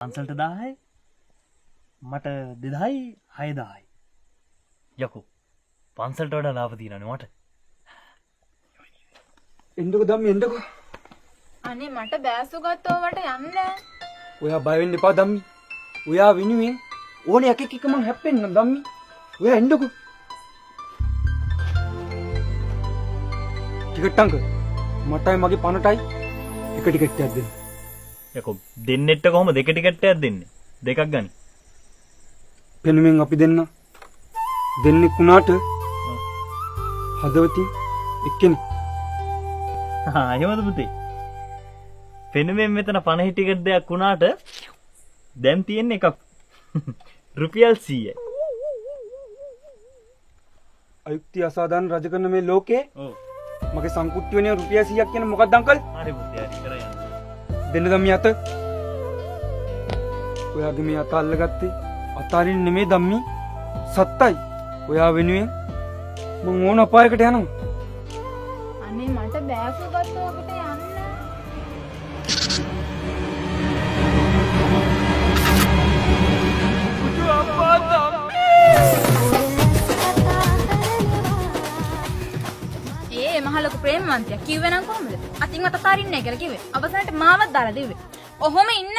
පන්සලට 1000යි මට 2000යි 6000යි. යකෝ පන්සලට වඩා ලාභ තියෙනවනේ මට. එන්නකො ධම්මි එන්නකො. අනේ මට බෑසු ගත්තවට යන්න. ඔයා බය වෙන්න එපා ධම්මි. ඔයා විනුවෙන් ඕනේ එකෙක් එක මං හැප්පෙන්නම් ධම්මි. ඔයා එන්නකො. ටිකට් අංක මටයි මගේ පණටයි එක ටිකට් එකක් දෙන්න. යකෝ දෙන්නෙට කොහොම දෙක ටිකට් එකක් දෙන්නේ? දෙකක් ගනි. පෙනුමෙන් අපි දෙන්න දෙන්නෙක් වුණාට හදවතින් එක්කෙනෙක්. එහෙමද පුතේ? පෙනුමෙන් මෙතන 50 ටිකට් දෙයක් වුණාට දැන් තියෙන එකක් රුපියල් 100යි. අයුක්තිය අසාධාරණ රජ කරන මේ ලෝකේ ඔව්. මගේ සංකුට්ටි වෙන රුපියල් 100ක් කියන මොකක්ද අංකල්? හරි පුතේ හරි කරා යන්න. දෙන්න ධම්මි අත. ඔයාගේ මේ අත අල්ලගත්තේ අතාරින්න නෙමෙයි ධම්මි. සත්තයි. ඔයා වෙනුවෙන් මං ඕන අපායකට යනවා. අනේ මට බෑසු ගත්තවට යන්න. මහලොකු ප්‍රේමවන්තයා කිව්වේ නම් කොහමද? අතින් අත අතාරින්නේ නැහැ කියලා කිව්වේ. අවසානට මාවත් දාලා දිව්වේ. ඔහොම ඉන්න